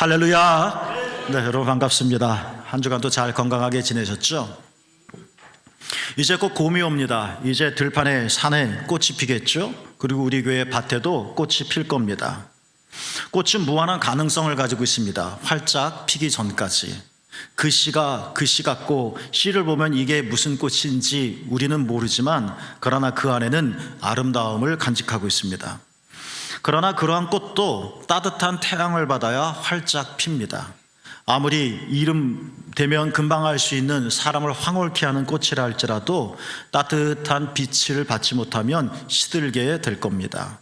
할렐루야. 네, 여러분 반갑습니다. 한 주간도 잘 건강하게 지내셨죠? 이제 곧 봄이 옵니다. 이제 들판에 산에 꽃이 피겠죠? 그리고 우리 교회 밭에도 꽃이 필 겁니다. 꽃은 무한한 가능성을 가지고 있습니다. 활짝 피기 전까지. 그 씨가 그 씨 같고, 씨를 보면 이게 무슨 꽃인지 우리는 모르지만, 그러나 그 안에는 아름다움을 간직하고 있습니다. 그러나 그러한 꽃도 따뜻한 태양을 받아야 활짝 핍니다. 아무리 이름 되면 금방 알 수 있는 사람을 황홀케 하는 꽃이라 할지라도 따뜻한 빛을 받지 못하면 시들게 될 겁니다.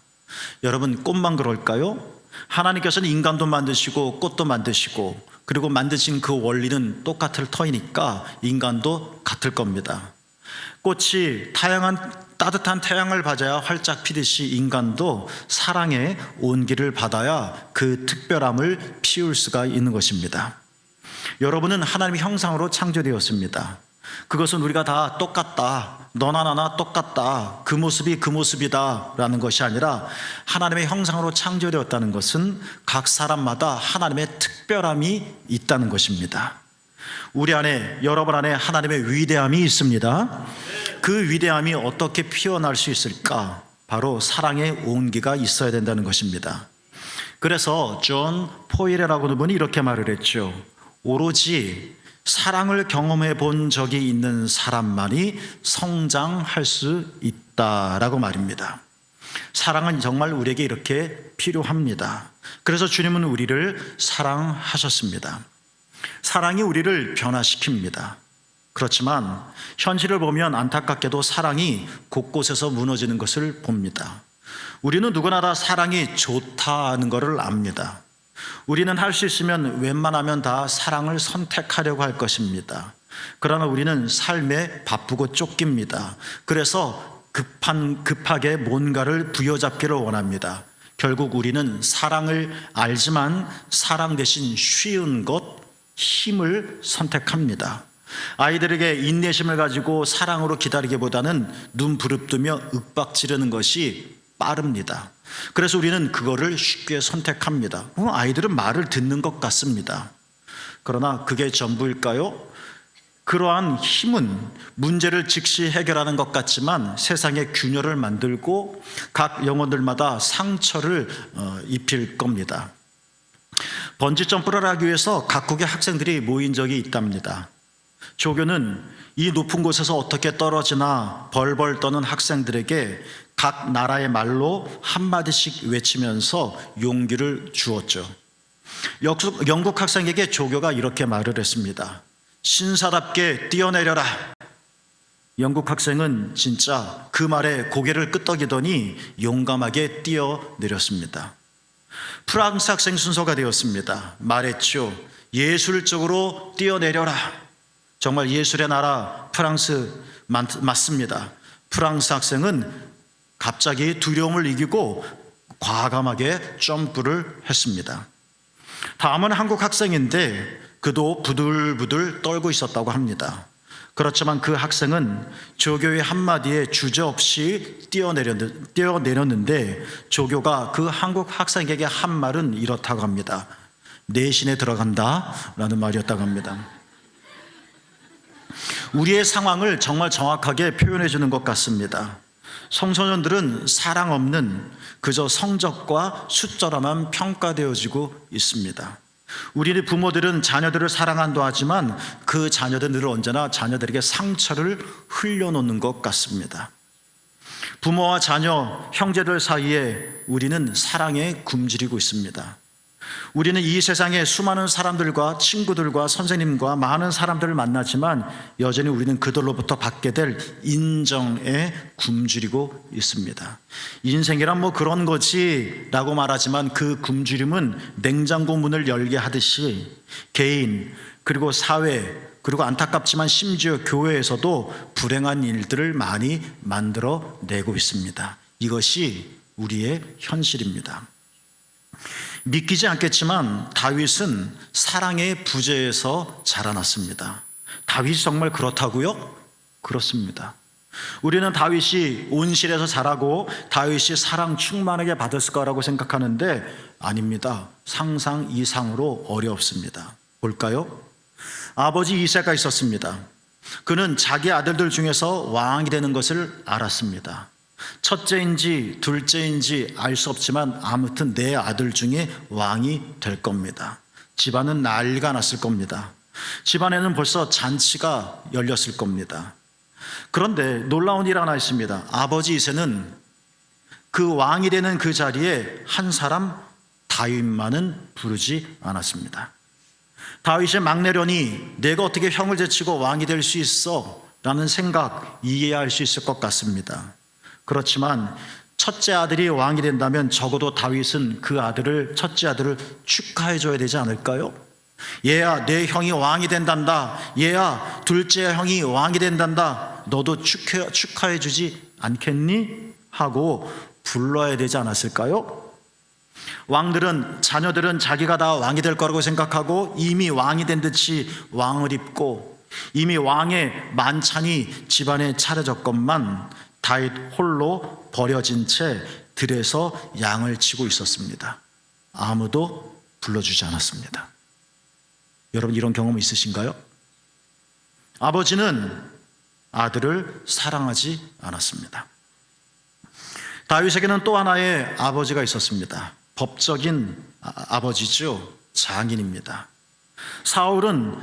여러분, 꽃만 그럴까요? 하나님께서는 인간도 만드시고 꽃도 만드시고, 그리고 만드신 그 원리는 똑같을 터이니까 인간도 같을 겁니다. 꽃이 따뜻한 태양을 받아야 활짝 피듯이 인간도 사랑의 온기를 받아야 그 특별함을 피울 수가 있는 것입니다. 여러분은 하나님의 형상으로 창조되었습니다. 그것은 우리가 다 똑같다, 너나 나나 똑같다, 그 모습이 그 모습이다 라는 것이 아니라, 하나님의 형상으로 창조되었다는 것은 각 사람마다 하나님의 특별함이 있다는 것입니다. 우리 안에, 여러분 안에 하나님의 위대함이 있습니다. 그 위대함이 어떻게 피어날 수 있을까? 바로 사랑의 온기가 있어야 된다는 것입니다. 그래서 존 포일이라고 하는 분이 이렇게 말을 했죠. 오로지 사랑을 경험해 본 적이 있는 사람만이 성장할 수 있다라고 말입니다. 사랑은 정말 우리에게 이렇게 필요합니다. 그래서 주님은 우리를 사랑하셨습니다. 사랑이 우리를 변화시킵니다. 그렇지만 현실을 보면 안타깝게도 사랑이 곳곳에서 무너지는 것을 봅니다. 우리는 누구나 다 사랑이 좋다는 것을 압니다. 우리는 할 수 있으면 웬만하면 다 사랑을 선택하려고 할 것입니다. 그러나 우리는 삶에 바쁘고 쫓깁니다. 그래서 급하게 뭔가를 부여잡기를 원합니다. 결국 우리는 사랑을 알지만 사랑 대신 쉬운 것, 힘을 선택합니다. 아이들에게 인내심을 가지고 사랑으로 기다리기보다는 눈 부릅뜨며 윽박 지르는 것이 빠릅니다. 그래서 우리는 그거를 쉽게 선택합니다. 아이들은 말을 듣는 것 같습니다. 그러나 그게 전부일까요? 그러한 힘은 문제를 즉시 해결하는 것 같지만 세상에 균열을 만들고 각 영혼들마다 상처를 입힐 겁니다. 번지 점프를 하기 위해서 각국의 학생들이 모인 적이 있답니다. 조교는 이 높은 곳에서 어떻게 떨어지나 벌벌 떠는 학생들에게 각 나라의 말로 한마디씩 외치면서 용기를 주었죠. 영국 학생에게 조교가 이렇게 말을 했습니다. 신사답게 뛰어내려라. 영국 학생은 진짜 그 말에 고개를 끄덕이더니 용감하게 뛰어내렸습니다. 프랑스 학생 순서가 되었습니다. 말했죠. 예술적으로 뛰어내려라. 정말 예술의 나라 프랑스 맞습니다. 프랑스 학생은 갑자기 두려움을 이기고 과감하게 점프를 했습니다. 다음은 한국 학생인데 그도 부들부들 떨고 있었다고 합니다. 그렇지만 그 학생은 조교의 한마디에 주저없이 뛰어내렸는데 조교가 그 한국 학생에게 한 말은 이렇다고 합니다. 내신에 들어간다 라는 말이었다고 합니다. 우리의 상황을 정말 정확하게 표현해 주는 것 같습니다. 청소년들은 사랑 없는 그저 성적과 숫자로만 평가되어지고 있습니다. 우리 부모들은 자녀들을 사랑한다 하지만 그 자녀들은 언제나 자녀들에게 상처를 흘려놓는 것 같습니다. 부모와 자녀, 형제들 사이에 우리는 사랑에 굶주리고 있습니다. 우리는 이 세상에 수많은 사람들과 친구들과 선생님과 많은 사람들을 만나지만 여전히 우리는 그들로부터 받게 될 인정에 굶주리고 있습니다. 인생이란 뭐 그런 거지 라고 말하지만 그 굶주림은 냉장고 문을 열게 하듯이 개인 그리고 사회 그리고 안타깝지만 심지어 교회에서도 불행한 일들을 많이 만들어내고 있습니다. 이것이 우리의 현실입니다. 믿기지 않겠지만 다윗은 사랑의 부재에서 자라났습니다. 다윗이 정말 그렇다고요? 그렇습니다. 우리는 다윗이 온실에서 자라고 다윗이 사랑 충만하게 받았을 거라고 생각하는데 아닙니다. 상상 이상으로 어렵습니다. 볼까요? 아버지 이새가 있었습니다. 그는 자기 아들들 중에서 왕이 되는 것을 알았습니다. 첫째인지 둘째인지 알 수 없지만 아무튼 내 아들 중에 왕이 될 겁니다. 집안은 난리가 났을 겁니다. 집안에는 벌써 잔치가 열렸을 겁니다. 그런데 놀라운 일 하나 있습니다. 아버지 이새는 그 왕이 되는 그 자리에 한 사람 다윗만은 부르지 않았습니다. 다윗의 막내려니 내가 어떻게 형을 제치고 왕이 될 수 있어? 라는 생각 이해할 수 있을 것 같습니다. 그렇지만 첫째 아들이 왕이 된다면 적어도 다윗은 그 아들을, 첫째 아들을 축하해 줘야 되지 않을까요? 얘야, 내 형이 왕이 된단다. 얘야, 둘째 형이 왕이 된단다. 너도 축하해 주지 않겠니? 하고 불러야 되지 않았을까요? 왕들은, 자녀들은 자기가 다 왕이 될 거라고 생각하고 이미 왕이 된 듯이 왕을 입고 이미 왕의 만찬이 집안에 차려졌건만 다윗 홀로 버려진 채 들에서 양을 치고 있었습니다. 아무도 불러주지 않았습니다. 여러분, 이런 경험 있으신가요? 아버지는 아들을 사랑하지 않았습니다. 다윗에게는 또 하나의 아버지가 있었습니다. 법적인 아버지죠. 장인입니다. 사울은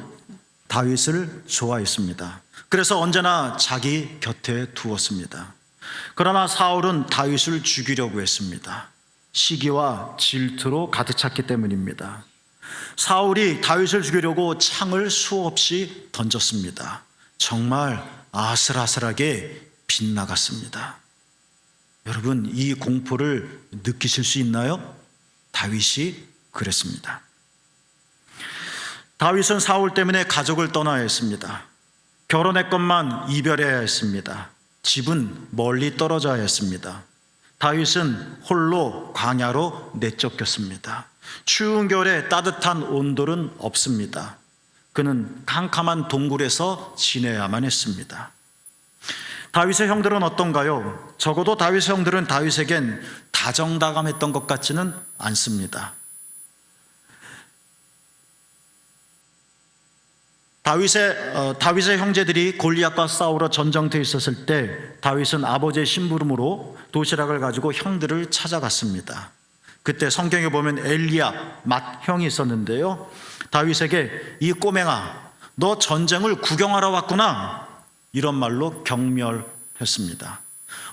다윗을 좋아했습니다. 그래서 언제나 자기 곁에 두었습니다. 그러나 사울은 다윗을 죽이려고 했습니다. 시기와 질투로 가득 찼기 때문입니다. 사울이 다윗을 죽이려고 창을 수없이 던졌습니다. 정말 아슬아슬하게 빗나갔습니다. 여러분, 이 공포를 느끼실 수 있나요? 다윗이 그랬습니다. 다윗은 사울 때문에 가족을 떠나야 했습니다. 결혼했건만 이별해야 했습니다. 집은 멀리 떨어져야 했습니다. 다윗은 홀로 광야로 내쫓겼습니다. 추운 겨울에 따뜻한 온돌은 없습니다. 그는 캄캄한 동굴에서 지내야만 했습니다. 다윗의 형들은 어떤가요? 적어도 다윗의 형들은 다윗에겐 다정다감했던 것 같지는 않습니다. 다윗의 형제들이 골리앗과 싸우러 전쟁터에 있었을 때 다윗은 아버지의 심부름으로 도시락을 가지고 형들을 찾아갔습니다. 그때 성경에 보면 엘리압 맏형이 있었는데요, 다윗에게 이 꼬맹아, 너 전쟁을 구경하러 왔구나, 이런 말로 경멸했습니다.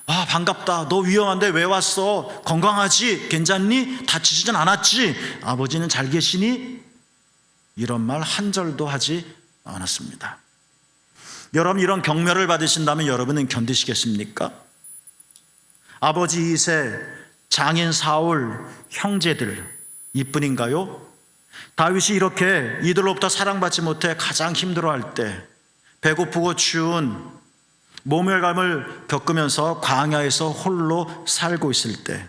와, 반갑다. 너 위험한데 왜 왔어? 건강하지? 괜찮니? 다치지는 않았지? 아버지는 잘 계시니? 이런 말 한 절도 하지 않았습니다. 여러분, 이런 경멸을 받으신다면 여러분은 견디시겠습니까? 아버지 이새, 장인 사울, 형제들 이뿐인가요? 다윗이 이렇게 이들로부터 사랑받지 못해 가장 힘들어할 때, 배고프고 추운 모멸감을 겪으면서 광야에서 홀로 살고 있을 때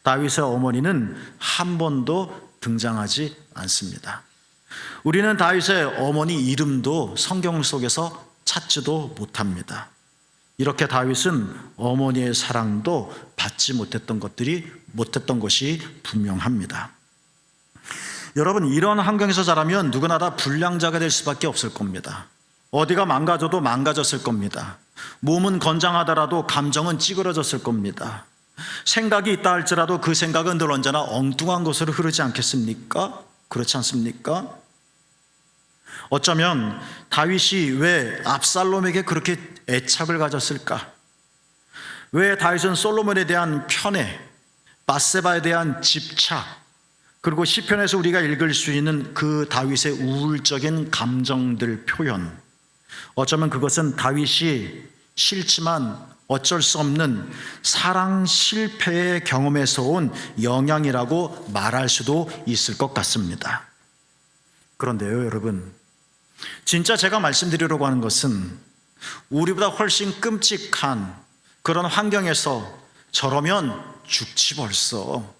다윗의 어머니는 한 번도 등장하지 않습니다. 우리는 다윗의 어머니 이름도 성경 속에서 찾지도 못합니다. 이렇게 다윗은 어머니의 사랑도 받지 못했던 것이 분명합니다. 여러분, 이런 환경에서 자라면 누구나 다 불량자가 될 수밖에 없을 겁니다. 어디가 망가져도 망가졌을 겁니다. 몸은 건장하더라도 감정은 찌그러졌을 겁니다. 생각이 있다 할지라도 그 생각은 늘 언제나 엉뚱한 곳으로 흐르지 않겠습니까? 그렇지 않습니까? 어쩌면 다윗이 왜 압살롬에게 그렇게 애착을 가졌을까? 왜 다윗은 솔로몬에 대한 편애, 밧세바에 대한 집착, 그리고 시편에서 우리가 읽을 수 있는 그 다윗의 우울적인 감정들 표현, 어쩌면 그것은 다윗이 싫지만 어쩔 수 없는 사랑 실패의 경험에서 온 영향이라고 말할 수도 있을 것 같습니다. 그런데요, 여러분, 진짜 제가 말씀드리려고 하는 것은 우리보다 훨씬 끔찍한 그런 환경에서 저러면 죽지 벌써,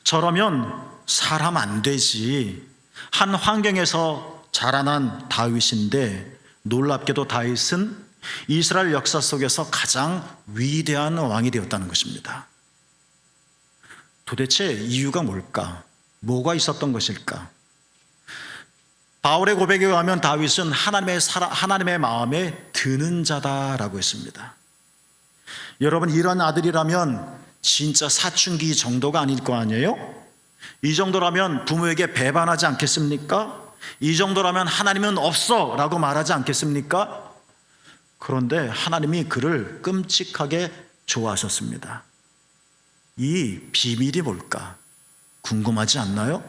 저러면 사람 안 되지 한 환경에서 자라난 다윗인데, 놀랍게도 다윗은 이스라엘 역사 속에서 가장 위대한 왕이 되었다는 것입니다. 도대체 이유가 뭘까? 뭐가 있었던 것일까? 바울의 고백에 의하면 다윗은 하나님의 마음에 드는 자다라고 했습니다. 여러분, 이런 아들이라면 진짜 사춘기 정도가 아닐 거 아니에요? 이 정도라면 부모에게 배반하지 않겠습니까? 이 정도라면 하나님은 없어 라고 말하지 않겠습니까? 그런데 하나님이 그를 끔찍하게 좋아하셨습니다. 이 비밀이 뭘까? 궁금하지 않나요?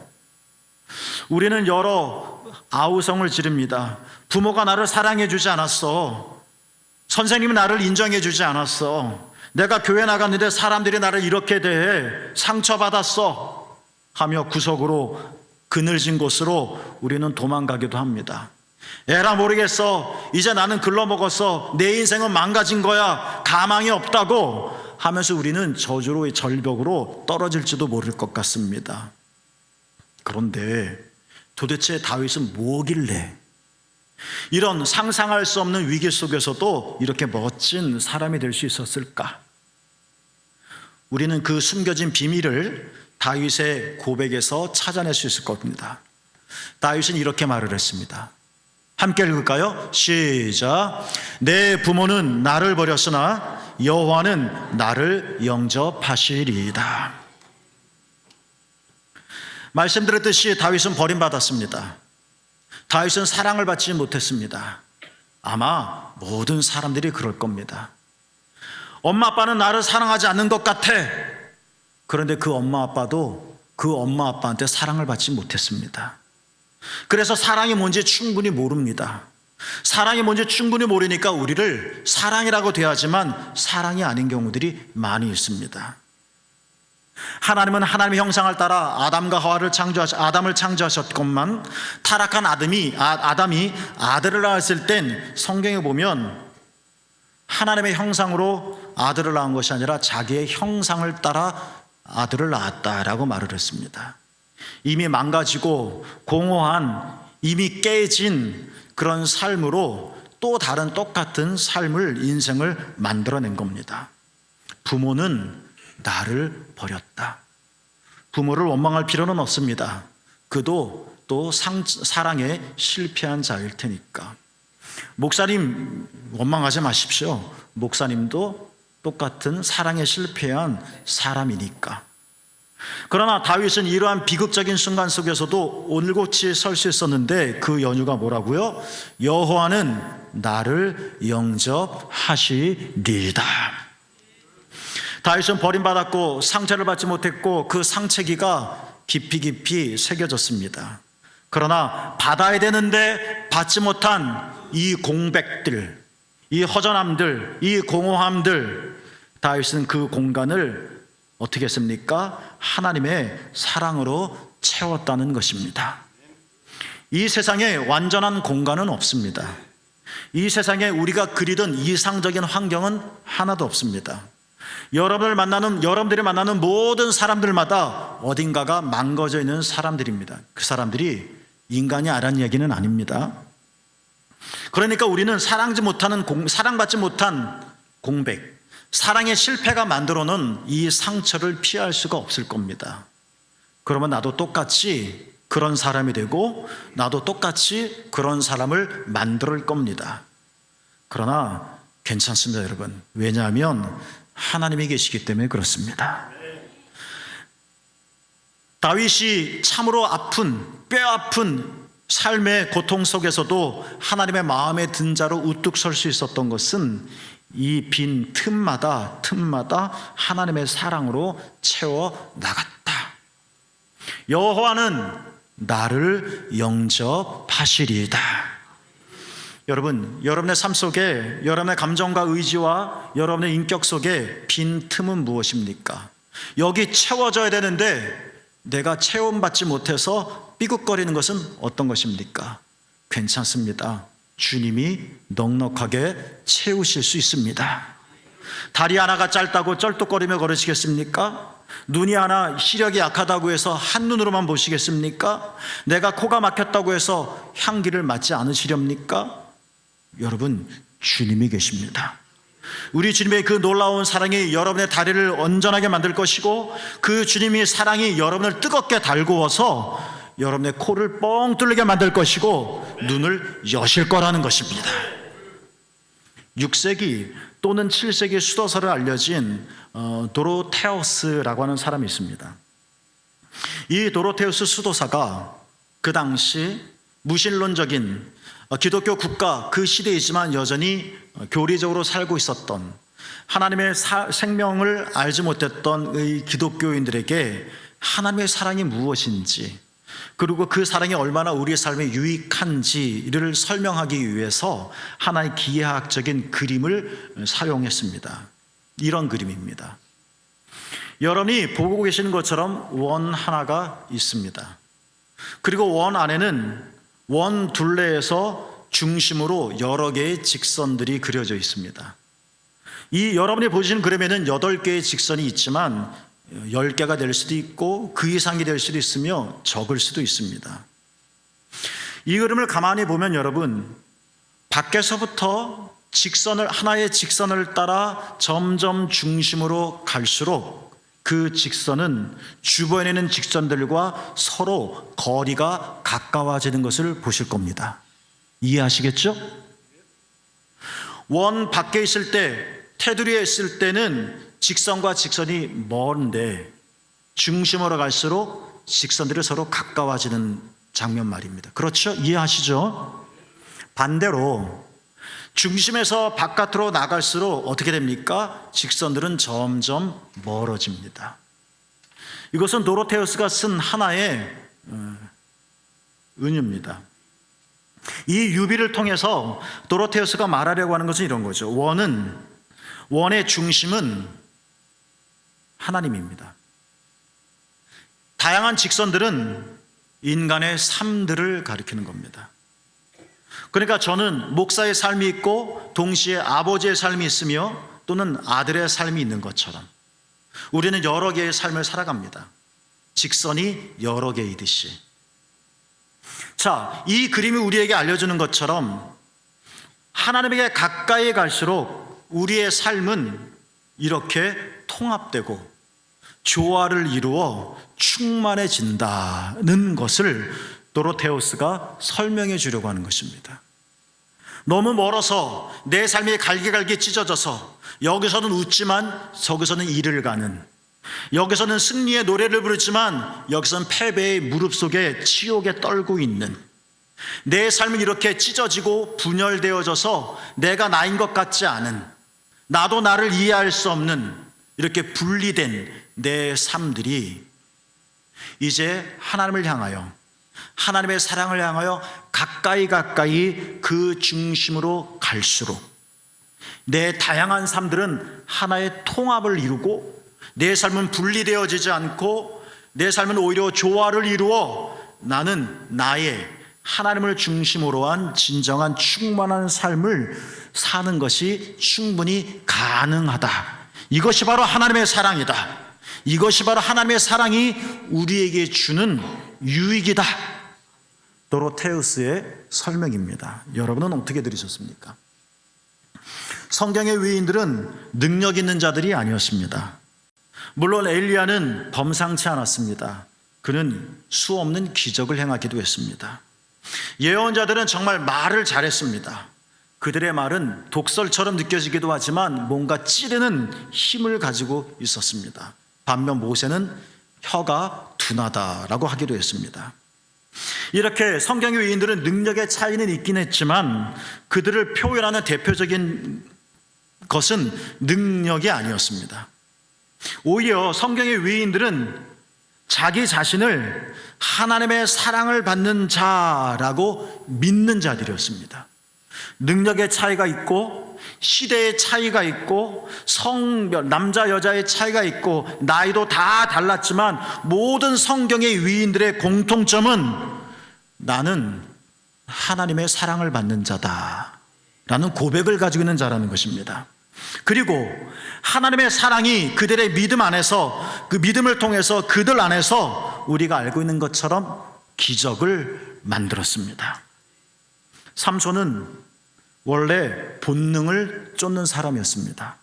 우리는 여러 아우성을 지릅니다. 부모가 나를 사랑해 주지 않았어. 선생님이 나를 인정해 주지 않았어. 내가 교회 나갔는데 사람들이 나를 이렇게 대해. 상처받았어 하며 구석으로 그늘진 곳으로 우리는 도망가기도 합니다. 에라 모르겠어. 이제 나는 글러먹었어. 내 인생은 망가진 거야. 가망이 없다고 하면서 우리는 저주로 절벽으로 떨어질지도 모를 것 같습니다. 그런데 도대체 다윗은 뭐길래 이런 상상할 수 없는 위기 속에서도 이렇게 멋진 사람이 될 수 있었을까? 우리는 그 숨겨진 비밀을 다윗의 고백에서 찾아낼 수 있을 겁니다. 다윗은 이렇게 말을 했습니다. 함께 읽을까요? 시작. 내 부모는 나를 버렸으나 여호와는 나를 영접하시리이다. 말씀드렸듯이 다윗은 버림받았습니다. 다윗은 사랑을 받지 못했습니다. 아마 모든 사람들이 그럴 겁니다. 엄마 아빠는 나를 사랑하지 않는 것 같아. 그런데 그 엄마 아빠도 그 엄마 아빠한테 사랑을 받지 못했습니다. 그래서 사랑이 뭔지 충분히 모릅니다. 사랑이 뭔지 충분히 모르니까 우리를 사랑이라고 대하지만 사랑이 아닌 경우들이 많이 있습니다. 하나님은 하나님의 형상을 따라 아담과 하와를 아담을 창조하셨건만 타락한 아담이 아들을 낳았을 땐 성경에 보면 하나님의 형상으로 아들을 낳은 것이 아니라 자기의 형상을 따라 아들을 낳았다라고 말을 했습니다. 이미 망가지고 공허한, 이미 깨진 그런 삶으로 또 다른 똑같은 인생을 만들어낸 겁니다. 부모는 나를 버렸다. 부모를 원망할 필요는 없습니다. 그도 또 사랑에 실패한 자일 테니까. 목사님 원망하지 마십시오. 목사님도 똑같은 사랑에 실패한 사람이니까. 그러나 다윗은 이러한 비극적인 순간 속에서도 올곧이 설 수 있었는데 그 연유가 뭐라고요? 여호와는 나를 영접하시리이다. 다윗은 버림받았고 상처를 받지 못했고 그 상처기가 깊이 새겨졌습니다. 그러나 받아야 되는데 받지 못한 이 공백들, 이 허전함들, 이 공허함들, 다윗은 그 공간을 어떻게 했습니까? 하나님의 사랑으로 채웠다는 것입니다. 이 세상에 완전한 공간은 없습니다. 이 세상에 우리가 그리던 이상적인 환경은 하나도 없습니다. 여러분들이 만나는 모든 사람들마다 어딘가가 망가져 있는 사람들입니다. 그 사람들이 인간이 아란 얘기는 아닙니다. 그러니까 우리는 사랑받지 못한 공백, 사랑의 실패가 만들어놓은 이 상처를 피할 수가 없을 겁니다. 그러면 나도 똑같이 그런 사람이 되고 나도 똑같이 그런 사람을 만들 겁니다. 그러나 괜찮습니다, 여러분. 왜냐하면 하나님이 계시기 때문에 그렇습니다. 다윗이 참으로 뼈아픈 삶의 고통 속에서도 하나님의 마음에 든 자로 우뚝 설 수 있었던 것은 이 빈 틈마다 하나님의 사랑으로 채워 나갔다. 여호와는 나를 영접하시리이다. 여러분, 여러분의 삶 속에 여러분의 감정과 의지와 여러분의 인격 속에 빈 틈은 무엇입니까? 여기 채워져야 되는데 내가 체험받지 못해서 삐걱거리는 것은 어떤 것입니까? 괜찮습니다. 주님이 넉넉하게 채우실 수 있습니다. 다리 하나가 짧다고 쩔뚝거리며 걸으시겠습니까? 눈이 하나 시력이 약하다고 해서 한눈으로만 보시겠습니까? 내가 코가 막혔다고 해서 향기를 맡지 않으시렵니까? 여러분, 주님이 계십니다. 우리 주님의 그 놀라운 사랑이 여러분의 다리를 온전하게 만들 것이고, 그 주님의 사랑이 여러분을 뜨겁게 달구어서 여러분의 코를 뻥 뚫리게 만들 것이고 눈을 여실 거라는 것입니다. 6세기 또는 7세기 수도사로 알려진 도로테우스라고 하는 사람이 있습니다. 이 도로테우스 수도사가 그 당시 무신론적인 기독교 국가 그 시대이지만 여전히 교리적으로 살고 있었던, 하나님의 생명을 알지 못했던 이 기독교인들에게 하나님의 사랑이 무엇인지, 그리고 그 사랑이 얼마나 우리의 삶에 유익한지를 설명하기 위해서 하나의 기하학적인 그림을 사용했습니다. 이런 그림입니다. 여러분이 보고 계시는 것처럼 원 하나가 있습니다. 그리고 원 안에는 원 둘레에서 중심으로 여러 개의 직선들이 그려져 있습니다. 이 여러분이 보시는 그림에는 8개의 직선이 있지만 10개가 될 수도 있고 그 이상이 될 수도 있으며 적을 수도 있습니다. 이 그림을 가만히 보면 여러분, 밖에서부터 하나의 직선을 따라 점점 중심으로 갈수록 그 직선은 주변에 있는 직선들과 서로 거리가 가까워지는 것을 보실 겁니다. 이해하시겠죠? 원 밖에 있을 때, 테두리에 있을 때는 직선과 직선이 먼데 중심으로 갈수록 직선들이 서로 가까워지는 장면 말입니다. 그렇죠? 이해하시죠? 반대로 중심에서 바깥으로 나갈수록 어떻게 됩니까? 직선들은 점점 멀어집니다. 이것은 도로테우스가 쓴 하나의 은유입니다. 이 유비를 통해서 도로테우스가 말하려고 하는 것은 이런 거죠. 원의 중심은 하나님입니다. 다양한 직선들은 인간의 삶들을 가리키는 겁니다. 그러니까 저는 목사의 삶이 있고 동시에 아버지의 삶이 있으며 또는 아들의 삶이 있는 것처럼 우리는 여러 개의 삶을 살아갑니다. 직선이 여러 개이듯이. 자, 이 그림이 우리에게 알려주는 것처럼 하나님에게 가까이 갈수록 우리의 삶은 이렇게 통합되고 조화를 이루어 충만해진다는 것을 도로테우스가 설명해 주려고 하는 것입니다. 너무 멀어서 내 삶이 갈기갈기 찢어져서 여기서는 웃지만 저기서는 이를 가는, 여기서는 승리의 노래를 부르지만 여기서는 패배의 무릎 속에 치욕에 떨고 있는, 내 삶은 이렇게 찢어지고 분열되어져서 내가 나인 것 같지 않은, 나도 나를 이해할 수 없는 이렇게 분리된 내 삶들이 이제 하나님을 향하여, 하나님의 사랑을 향하여 가까이 그 중심으로 갈수록 내 다양한 삶들은 하나의 통합을 이루고 내 삶은 분리되어지지 않고 내 삶은 오히려 조화를 이루어 나는 나의 하나님을 중심으로 한 진정한 충만한 삶을 사는 것이 충분히 가능하다. 이것이 바로 하나님의 사랑이다. 이것이 바로 하나님의 사랑이 우리에게 주는 유익이다. 도로테우스의 설명입니다. 여러분은 어떻게 들으셨습니까? 성경의 위인들은 능력 있는 자들이 아니었습니다. 물론 엘리야는 범상치 않았습니다. 그는 수없는 기적을 행하기도 했습니다. 예언자들은 정말 말을 잘했습니다. 그들의 말은 독설처럼 느껴지기도 하지만 뭔가 찌르는 힘을 가지고 있었습니다. 반면 모세는 혀가 둔하다라고 하기도 했습니다. 이렇게 성경의 위인들은 능력의 차이는 있긴 했지만 그들을 표현하는 대표적인 것은 능력이 아니었습니다. 오히려 성경의 위인들은 자기 자신을 하나님의 사랑을 받는 자라고 믿는 자들이었습니다. 능력의 차이가 있고 시대의 차이가 있고 성별, 남자 여자의 차이가 있고 나이도 다 달랐지만 모든 성경의 위인들의 공통점은 나는 하나님의 사랑을 받는 자다라는 고백을 가지고 있는 자라는 것입니다. 그리고 하나님의 사랑이 그들의 믿음 안에서, 그 믿음을 통해서 그들 안에서 우리가 알고 있는 것처럼 기적을 만들었습니다. 삼손은 원래 본능을 쫓는 사람이었습니다.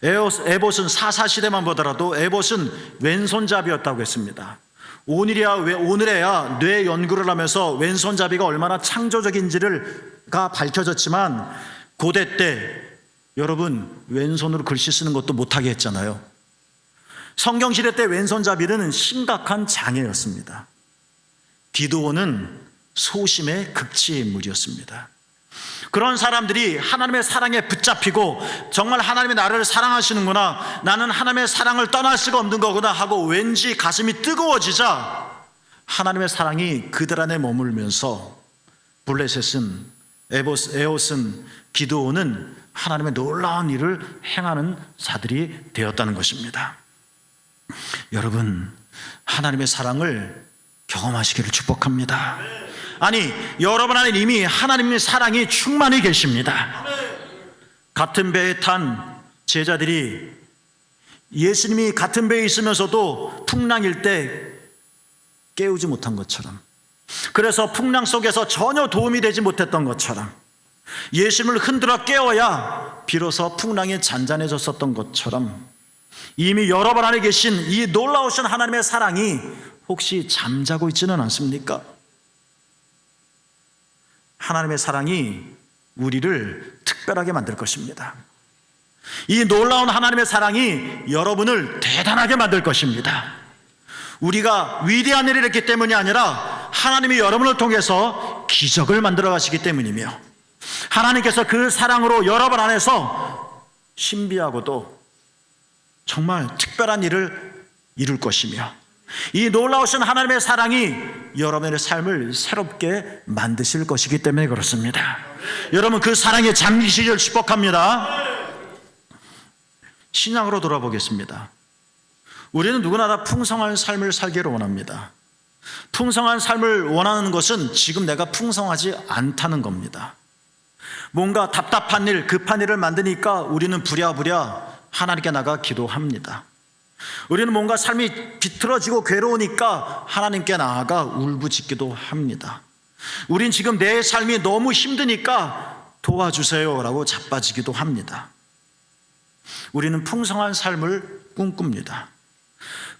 에봇은 사사시대만 보더라도 에봇은 왼손잡이였다고 했습니다. 오늘에야 뇌 연구를 하면서 왼손잡이가 얼마나 창조적인지가 밝혀졌지만 고대 때 여러분 왼손으로 글씨 쓰는 것도 못하게 했잖아요. 성경시대 때 왼손잡이는 심각한 장애였습니다. 기드온은 소심의 극치인물이었습니다. 그런 사람들이 하나님의 사랑에 붙잡히고 정말 하나님이 나를 사랑하시는구나, 나는 하나님의 사랑을 떠날 수가 없는 거구나 하고 왠지 가슴이 뜨거워지자 하나님의 사랑이 그들 안에 머물면서 블레셋은, 에옷은, 기드온은 하나님의 놀라운 일을 행하는 자들이 되었다는 것입니다. 여러분, 하나님의 사랑을 경험하시기를 축복합니다. 아니, 여러분 안에 이미 하나님의 사랑이 충만히 계십니다. 같은 배에 탄 제자들이 예수님이 같은 배에 있으면서도 풍랑일 때 깨우지 못한 것처럼, 그래서 풍랑 속에서 전혀 도움이 되지 못했던 것처럼, 예수님을 흔들어 깨워야 비로소 풍랑이 잔잔해졌었던 것처럼, 이미 여러분 안에 계신 이 놀라우신 하나님의 사랑이 혹시 잠자고 있지는 않습니까? 하나님의 사랑이 우리를 특별하게 만들 것입니다. 이 놀라운 하나님의 사랑이 여러분을 대단하게 만들 것입니다. 우리가 위대한 일을 했기 때문이 아니라 하나님이 여러분을 통해서 기적을 만들어 가시기 때문이며, 하나님께서 그 사랑으로 여러분 안에서 신비하고도 정말 특별한 일을 이룰 것이며, 이 놀라우신 하나님의 사랑이 여러분의 삶을 새롭게 만드실 것이기 때문에 그렇습니다. 여러분, 그 사랑에 잠기시길 축복합니다. 신앙으로 돌아보겠습니다. 우리는 누구나 다 풍성한 삶을 살기를 원합니다. 풍성한 삶을 원하는 것은 지금 내가 풍성하지 않다는 겁니다. 뭔가 답답한 일, 급한 일을 만드니까 우리는 부랴부랴 하나님께 나가 기도합니다. 우리는 뭔가 삶이 비틀어지고 괴로우니까 하나님께 나아가 울부짖기도 합니다. 우린 지금 내 삶이 너무 힘드니까 도와주세요라고 자빠지기도 합니다. 우리는 풍성한 삶을 꿈꿉니다.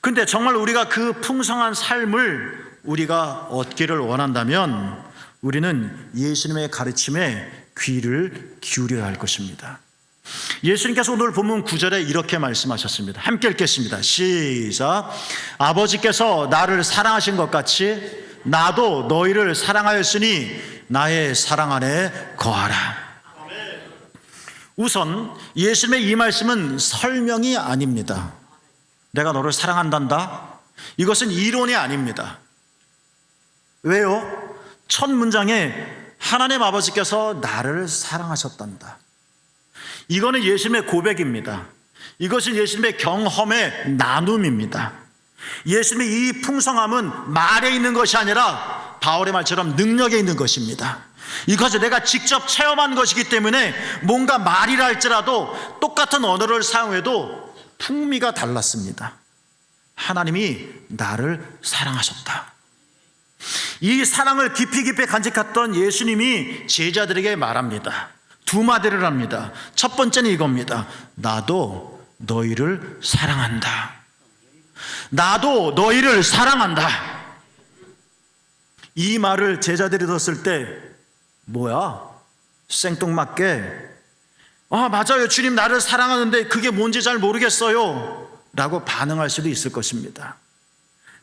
근데 정말 우리가 그 풍성한 삶을 우리가 얻기를 원한다면 우리는 예수님의 가르침에 귀를 기울여야 할 것입니다. 예수님께서 오늘 본문 9절에 이렇게 말씀하셨습니다. 함께 읽겠습니다. 시작. 아버지께서 나를 사랑하신 것 같이 나도 너희를 사랑하였으니 나의 사랑 안에 거하라. 우선 예수님의 이 말씀은 설명이 아닙니다. 내가 너를 사랑한단다, 이것은 이론이 아닙니다. 왜요? 첫 문장에 하나님 아버지께서 나를 사랑하셨단다. 이거는 예수님의 고백입니다. 이것은 예수님의 경험의 나눔입니다. 예수님의 이 풍성함은 말에 있는 것이 아니라 바울의 말처럼 능력에 있는 것입니다. 이것을 내가 직접 체험한 것이기 때문에 뭔가 말이라 할지라도 똑같은 언어를 사용해도 풍미가 달랐습니다. 하나님이 나를 사랑하셨다. 이 사랑을 깊이 간직했던 예수님이 제자들에게 말합니다. 두 마디를 합니다. 첫 번째는 이겁니다. 나도 너희를 사랑한다. 나도 너희를 사랑한다. 이 말을 제자들이 들었을 때 뭐야? 생뚱맞게 맞아요, 주님 나를 사랑하는데 그게 뭔지 잘 모르겠어요 라고 반응할 수도 있을 것입니다.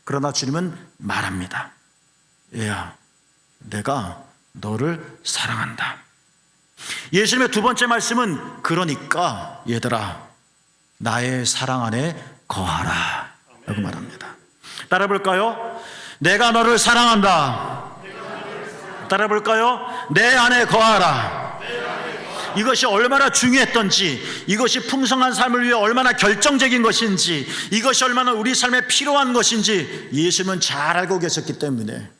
그러나 주님은 말합니다. 얘야, 내가 너를 사랑한다. 예수님의 두 번째 말씀은 그러니까 얘들아 나의 사랑 안에 거하라 라고 말합니다. 따라 볼까요? 내가 너를 사랑한다. 따라 볼까요? 내 안에 거하라. 이것이 얼마나 중요했던지, 이것이 풍성한 삶을 위해 얼마나 결정적인 것인지, 이것이 얼마나 우리 삶에 필요한 것인지 예수님은 잘 알고 계셨기 때문에.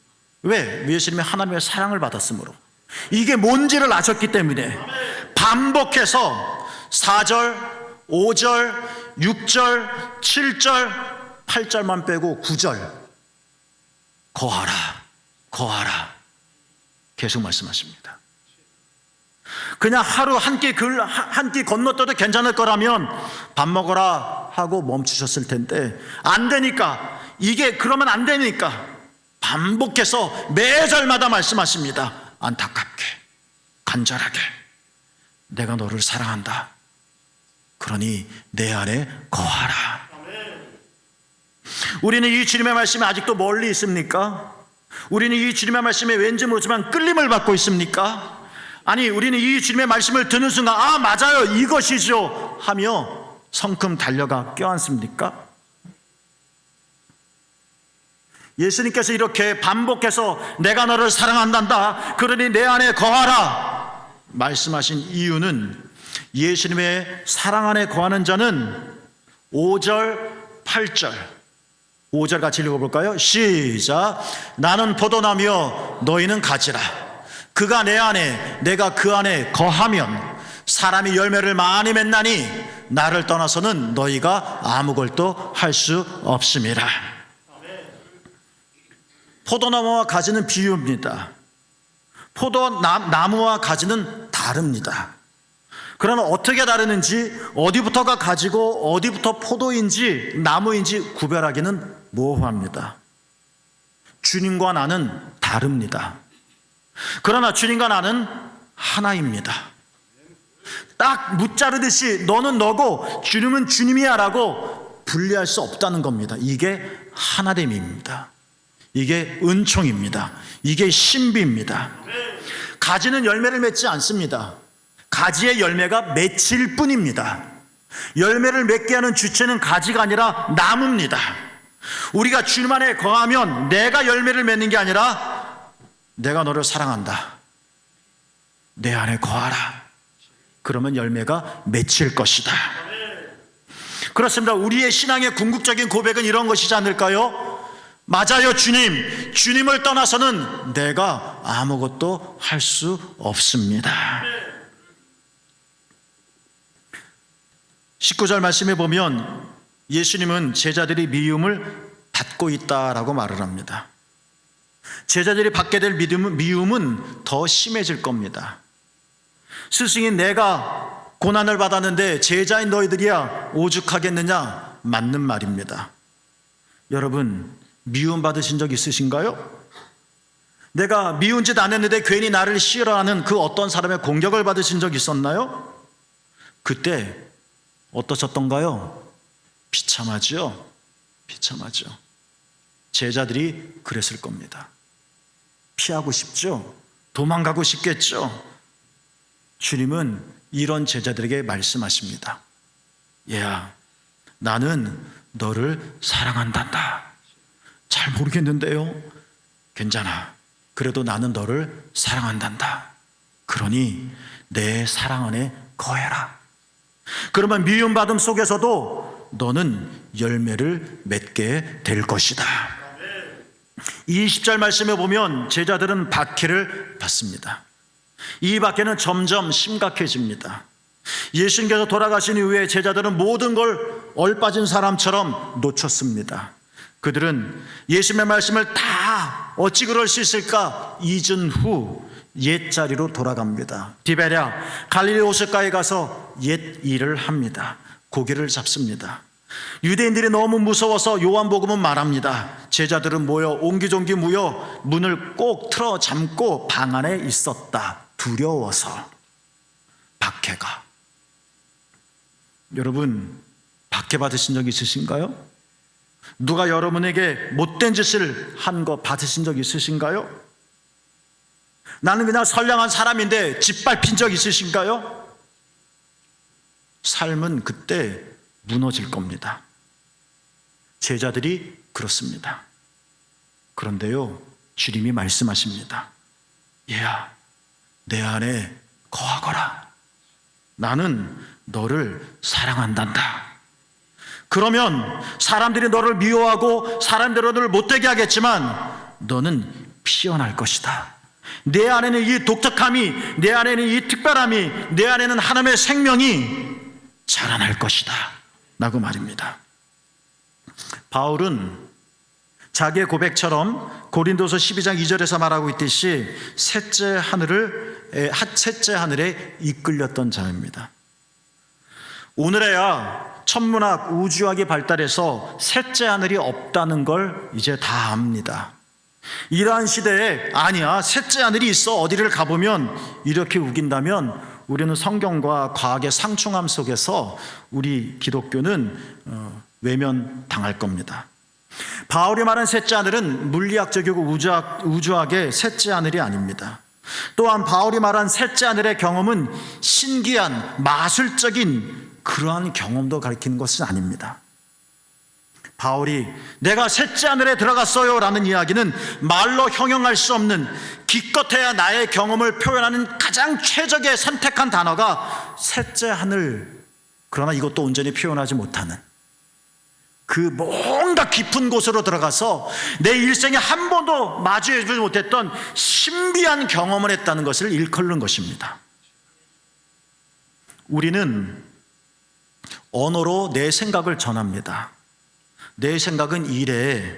왜? 예수님이 하나님의 사랑을 받았으므로, 이게 뭔지를 아셨기 때문에 반복해서 4절, 5절, 6절, 7절, 8절만 빼고 9절 거하라, 거하라 계속 말씀하십니다. 그냥 하루 한 끼 건너뛰어도 괜찮을 거라면 밥 먹어라 하고 멈추셨을 텐데, 안 되니까, 이게 그러면 안 되니까 반복해서 매절마다 말씀하십니다. 안타깝게, 간절하게, 내가 너를 사랑한다. 그러니 내 안에 거하라. 우리는 이 주님의 말씀이 아직도 멀리 있습니까? 우리는 이 주님의 말씀에 왠지 모르지만 끌림을 받고 있습니까? 아니, 우리는 이 주님의 말씀을 듣는 순간 아, 맞아요, 이것이죠 하며 성큼 달려가 껴안습니까? 예수님께서 이렇게 반복해서 내가 너를 사랑한단다, 그러니 내 안에 거하라 말씀하신 이유는, 예수님의 사랑 안에 거하는 자는 5절, 8절, 5절 같이 읽어볼까요? 시작. 나는 포도나무여 너희는 가지라. 그가 내 안에 내가 그 안에 거하면 사람이 열매를 많이 맺나니 나를 떠나서는 너희가 아무것도 할 수 없음이라. 포도나무와 가지는 비유입니다. 포도나무와 가지는 다릅니다. 그러나 어떻게 다르는지, 어디부터가 가지고 어디부터 포도인지 나무인지 구별하기는 모호합니다. 주님과 나는 다릅니다. 그러나 주님과 나는 하나입니다. 딱 무자르듯이 너는 너고 주님은 주님이야 라고 분리할 수 없다는 겁니다. 이게 하나됨입니다. 이게 은총입니다. 이게 신비입니다. 가지는 열매를 맺지 않습니다. 가지의 열매가 맺힐 뿐입니다. 열매를 맺게 하는 주체는 가지가 아니라 나무입니다. 우리가 주님 안에 거하면 내가 열매를 맺는 게 아니라 내가 너를 사랑한다, 내 안에 거하라, 그러면 열매가 맺힐 것이다. 그렇습니다. 우리의 신앙의 궁극적인 고백은 이런 것이지 않을까요? 맞아요, 주님을 떠나서는 내가 아무것도 할 수 없습니다. 19절 말씀에 보면 예수님은 제자들이 미움을 받고 있다라고 말을 합니다. 제자들이 받게 될 미움은 더 심해질 겁니다. 스승이 내가 고난을 받았는데 제자인 너희들이야 오죽하겠느냐, 맞는 말입니다. 여러분, 미움 받으신 적 있으신가요? 내가 미운 짓 안 했는데 괜히 나를 싫어하는 그 어떤 사람의 공격을 받으신 적 있었나요? 그때 어떠셨던가요? 비참하죠? 비참하죠. 제자들이 그랬을 겁니다. 피하고 싶죠? 도망가고 싶겠죠? 주님은 이런 제자들에게 말씀하십니다. 얘야, 나는 너를 사랑한단다. 잘 모르겠는데요? 괜찮아. 그래도 나는 너를 사랑한단다. 그러니 내 사랑 안에 거해라. 그러면 미움받음 속에서도 너는 열매를 맺게 될 것이다. 20절 말씀에 보면 제자들은 박해를 받습니다. 이 박해는 점점 심각해집니다. 예수님께서 돌아가신 이후에 제자들은 모든 걸 얼빠진 사람처럼 놓쳤습니다. 그들은 예수님의 말씀을 다 어찌 그럴 수 있을까 잊은 후 옛자리로 돌아갑니다. 디베랴 갈릴리 호숫가에 가서 옛 일을 합니다. 고기를 잡습니다. 유대인들이 너무 무서워서 요한복음은 말합니다. 제자들은 모여 옹기종기 모여 문을 꼭 틀어 잠고 방 안에 있었다. 두려워서. 박해가. 여러분, 박해 받으신 적 있으신가요? 누가 여러분에게 못된 짓을 한 거 받으신 적 있으신가요? 나는 그냥 선량한 사람인데 짓밟힌 적 있으신가요? 삶은 그때 무너질 겁니다. 제자들이 그렇습니다. 그런데요, 주님이 말씀하십니다. 얘야, 내 안에 거하거라. 나는 너를 사랑한단다. 그러면 사람들이 너를 미워하고 사람들이 너를 못되게 하겠지만 너는 피어날 것이다. 내 안에는 이 독특함이, 내 안에는 이 특별함이, 내 안에는 하나님의 생명이 자라날 것이다 라고 말입니다. 바울은 자기의 고백처럼 고린도서 12장 2절에서 말하고 있듯이 셋째 하늘을 셋째 하늘에 이끌렸던 자입니다. 오늘에야 천문학, 우주학이 발달해서 셋째 하늘이 없다는 걸 이제 다 압니다. 이러한 시대에 아니야, 셋째 하늘이 있어, 어디를 가보면, 이렇게 우긴다면 우리는 성경과 과학의 상충함 속에서 우리 기독교는 외면당할 겁니다. 바울이 말한 셋째 하늘은 물리학적이고 우주학의 셋째 하늘이 아닙니다. 또한 바울이 말한 셋째 하늘의 경험은 신기한 마술적인 그러한 경험도 가리키는 것은 아닙니다. 바울이 내가 셋째 하늘에 들어갔어요 라는 이야기는 말로 형용할 수 없는, 기껏해야 나의 경험을 표현하는 가장 최적의 선택한 단어가 셋째 하늘, 그러나 이것도 온전히 표현하지 못하는 그 뭔가 깊은 곳으로 들어가서 내 일생에 한 번도 마주해보지 못했던 신비한 경험을 했다는 것을 일컬는 것입니다. 우리는 언어로 내 생각을 전합니다. 내 생각은 이래.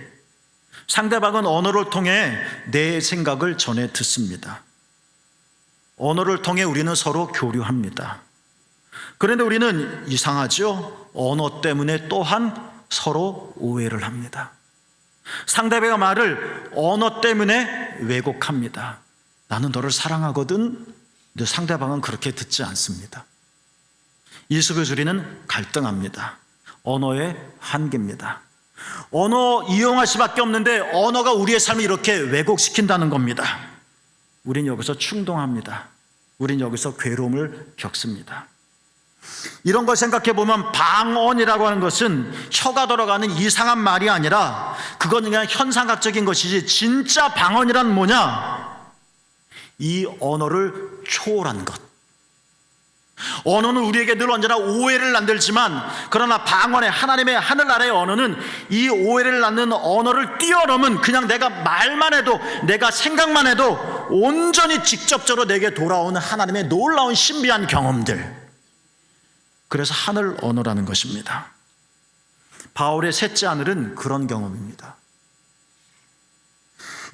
상대방은 언어를 통해 내 생각을 전해 듣습니다. 언어를 통해 우리는 서로 교류합니다. 그런데 우리는 이상하죠? 언어 때문에 또한 서로 오해를 합니다. 상대방의 말을 언어 때문에 왜곡합니다. 나는 너를 사랑하거든. 근데 상대방은 그렇게 듣지 않습니다. 이 속에서 우리는 갈등합니다. 언어의 한계입니다. 언어 이용할 수밖에 없는데 언어가 우리의 삶을 이렇게 왜곡시킨다는 겁니다. 우린 여기서 충동합니다. 우린 여기서 괴로움을 겪습니다. 이런 걸 생각해 보면 방언이라고 하는 것은 혀가 돌아가는 이상한 말이 아니라 그건 그냥 현상학적인 것이지, 진짜 방언이란 뭐냐? 이 언어를 초월한 것. 언어는 우리에게 늘 언제나 오해를 만들지만, 그러나 방언의 하나님의 하늘나라의 언어는 이 오해를 낳는 언어를 뛰어넘은, 그냥 내가 말만 해도, 내가 생각만 해도 온전히 직접적으로 내게 돌아오는 하나님의 놀라운 신비한 경험들. 그래서 하늘 언어라는 것입니다. 바울의 셋째 하늘은 그런 경험입니다.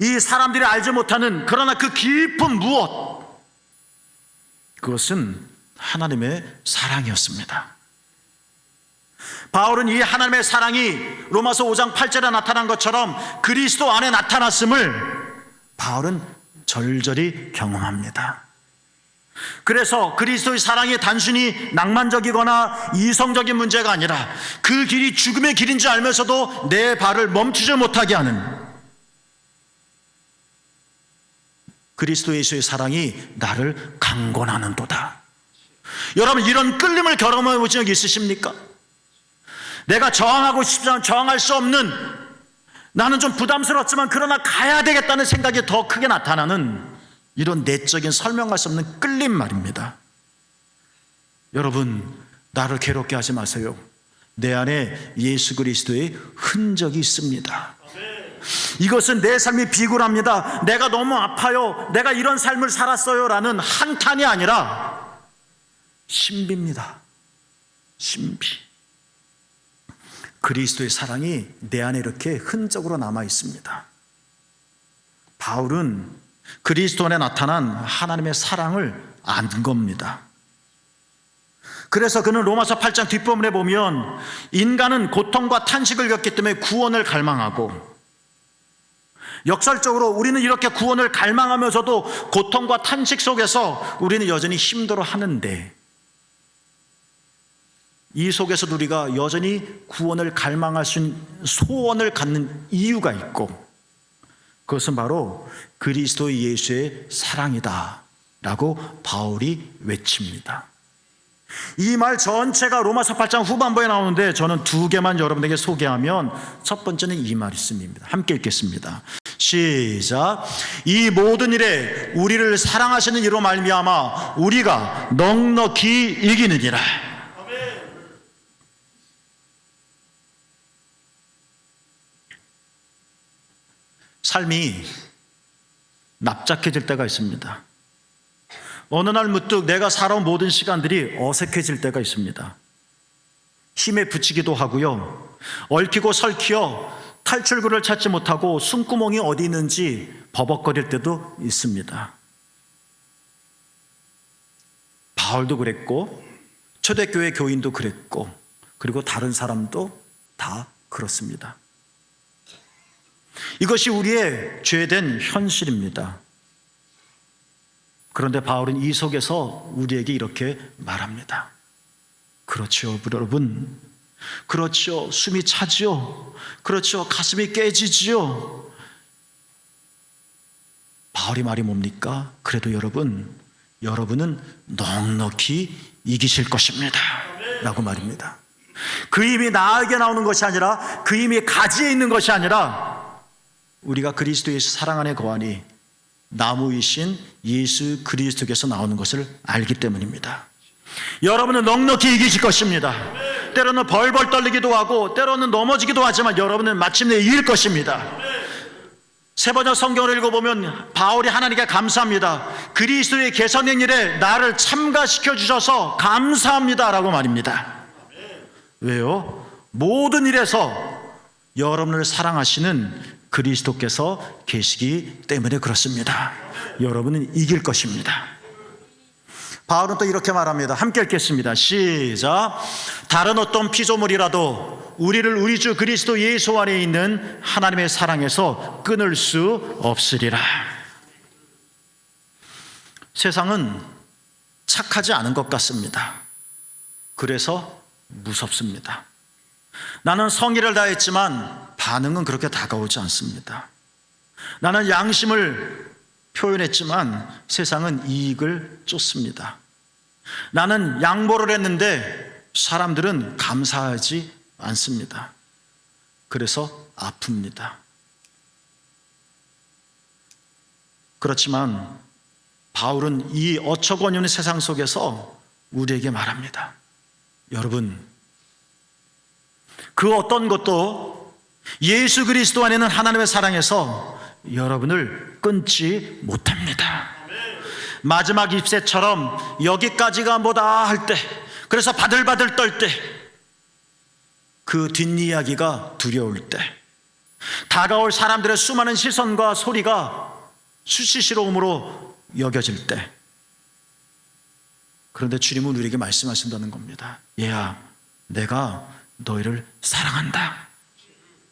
이 사람들이 알지 못하는, 그러나 그 깊은 무엇, 그것은 하나님의 사랑이었습니다. 바울은 이 하나님의 사랑이 로마서 5장 8절에 나타난 것처럼 그리스도 안에 나타났음을 바울은 절절히 경험합니다. 그래서 그리스도의 사랑이 단순히 낭만적이거나 이성적인 문제가 아니라 그 길이 죽음의 길인 줄 알면서도 내 발을 멈추지 못하게 하는 그리스도 예수의 사랑이 나를 강권하는도다. 여러분, 이런 끌림을 경험해 보신 적 있으십니까? 내가 저항하고 싶지만 저항할 수 없는, 나는 좀 부담스럽지만 그러나 가야 되겠다는 생각이 더 크게 나타나는 이런 내적인 설명할 수 없는 끌림 말입니다. 여러분, 나를 괴롭게 하지 마세요. 내 안에 예수 그리스도의 흔적이 있습니다. 이것은 내 삶이 비굴합니다. 내가 너무 아파요. 내가 이런 삶을 살았어요 라는 한탄이 아니라 신비입니다. 신비. 그리스도의 사랑이 내 안에 이렇게 흔적으로 남아 있습니다. 바울은 그리스도 안에 나타난 하나님의 사랑을 안 겁니다. 그래서 그는 로마서 8장 뒷부분에 보면 인간은 고통과 탄식을 겪기 때문에 구원을 갈망하고, 역설적으로 우리는 이렇게 구원을 갈망하면서도 고통과 탄식 속에서 우리는 여전히 힘들어 하는데, 이 속에서도 우리가 여전히 구원을 갈망할 수 있는 소원을 갖는 이유가 있고, 그것은 바로 그리스도 예수의 사랑이다 라고 바울이 외칩니다. 이 말 전체가 로마서 8장 후반부에 나오는데 저는 두 개만 여러분에게 소개하면, 첫 번째는 이 말씀입니다. 함께 읽겠습니다. 시작. 이 모든 일에 우리를 사랑하시는 이로 말미암아 우리가 넉넉히 이기느니라. 삶이 납작해질 때가 있습니다. 어느 날 문득 내가 살아온 모든 시간들이 어색해질 때가 있습니다. 힘에 부치기도 하고요, 얽히고 설키어 탈출구를 찾지 못하고 숨구멍이 어디 있는지 버벅거릴 때도 있습니다. 바울도 그랬고 초대교회 교인도 그랬고 그리고 다른 사람도 다 그렇습니다. 이것이 우리의 죄된 현실입니다. 그런데 바울은 이 속에서 우리에게 이렇게 말합니다. 그렇죠, 여러분. 그렇죠, 숨이 차지요. 그렇죠, 가슴이 깨지지요. 바울이 말이 뭡니까? 그래도 여러분은 넉넉히 이기실 것입니다 라고 말입니다. 그 힘이 나에게 나오는 것이 아니라 그 힘이 가지에 있는 것이 아니라 우리가 그리스도 예수 사랑 안에 거하니 나무이신 예수 그리스도께서 나오는 것을 알기 때문입니다. 여러분은 넉넉히 이기실 것입니다. 때로는 벌벌 떨리기도 하고 때로는 넘어지기도 하지만 여러분은 마침내 이길 것입니다. 세번역 성경을 읽어보면 바울이 하나님께 감사합니다. 그리스도의 개선된 일에 나를 참가시켜 주셔서 감사합니다 라고 말입니다. 왜요? 모든 일에서 여러분을 사랑하시는 그리스도께서 계시기 때문에 그렇습니다. 여러분은 이길 것입니다. 바울은 또 이렇게 말합니다. 함께 읽겠습니다. 시작. 다른 어떤 피조물이라도 우리를 우리 주 그리스도 예수 안에 있는 하나님의 사랑에서 끊을 수 없으리라. 세상은 착하지 않은 것 같습니다. 그래서 무섭습니다. 나는 성의를 다했지만 반응은 그렇게 다가오지 않습니다. 나는 양심을 표현했지만 세상은 이익을 쫓습니다. 나는 양보를 했는데 사람들은 감사하지 않습니다. 그래서 아픕니다. 그렇지만 바울은 이 어처구니없는 세상 속에서 우리에게 말합니다. 여러분, 그 어떤 것도 예수 그리스도 안에는 하나님의 사랑에서 여러분을 끊지 못합니다. 마지막 잎새처럼 여기까지가 뭐다 할 때, 그래서 바들바들 떨 때, 그 뒷이야기가 두려울 때, 다가올 사람들의 수많은 시선과 소리가 수치스러움으로 여겨질 때, 그런데 주님은 우리에게 말씀하신다는 겁니다. 얘야, 내가 너희를 사랑한다.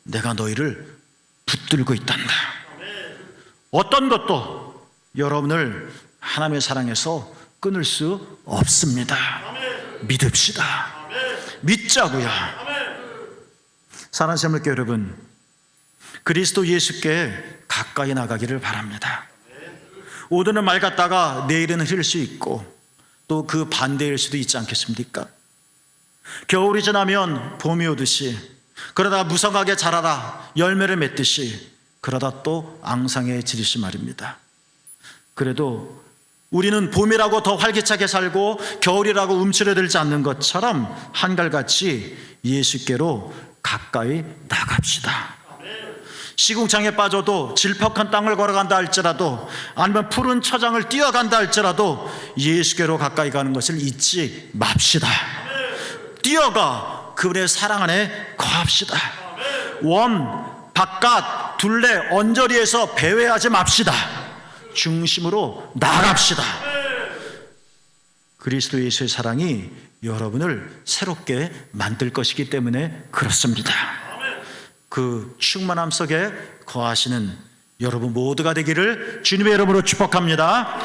내가 너희를 붙들고 있단다. 어떤 것도 여러분을 하나님의 사랑에서 끊을 수 없습니다. 믿읍시다. 믿자고요. 사랑하는 자매께 여러분, 그리스도 예수께 가까이 나가기를 바랍니다. 오늘은 맑았다가 내일은 흐릴 수 있고 또 그 반대일 수도 있지 않겠습니까? 겨울이 지나면 봄이 오듯이, 그러다 무성하게 자라다 열매를 맺듯이, 그러다 또 앙상해지듯이 말입니다. 그래도 우리는 봄이라고 더 활기차게 살고 겨울이라고 움츠러들지 않는 것처럼 한결같이 예수께로 가까이 나갑시다. 시궁창에 빠져도 질퍽한 땅을 걸어간다 할지라도 아니면 푸른 처장을 뛰어간다 할지라도 예수께로 가까이 가는 것을 잊지 맙시다. 뛰어가 그분의 사랑 안에 거합시다. 원, 바깥, 둘레, 언저리에서 배회하지 맙시다. 중심으로 나갑시다. 그리스도 예수의 사랑이 여러분을 새롭게 만들 것이기 때문에 그렇습니다. 그 충만함 속에 거하시는 여러분 모두가 되기를 주님의 이름으로 축복합니다.